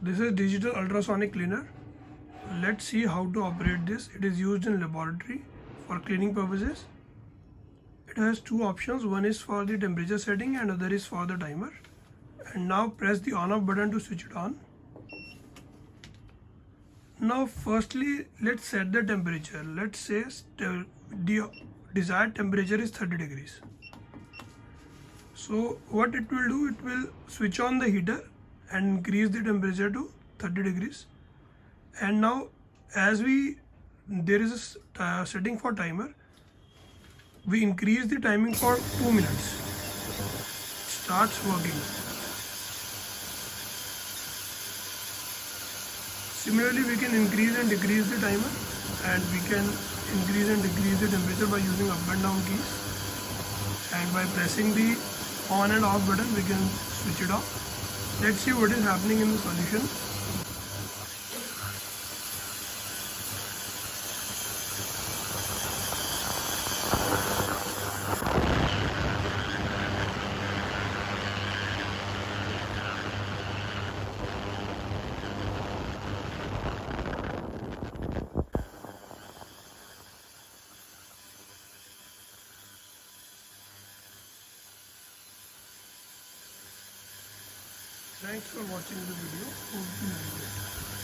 This is digital ultrasonic cleaner. Let's see how to operate this. It is used in laboratory for cleaning purposes. It has two options. One is for the temperature setting and other is for the timer. And now press the on off button to switch it on. Now firstly let's set the temperature. Let's say the desired temperature is 30 degrees. So what it will do, it will switch on the heater and increase the temperature to 30 degrees. And now as there is a setting for timer, we increase the timing for 2 minutes. Starts working. Similarly, we can increase and decrease the timer, and we can increase and decrease the temperature by using up and down keys, and by pressing the on and off button we can switch it off. Let's see what is happening in the solution. Thanks for watching the video. Hope you enjoyed it.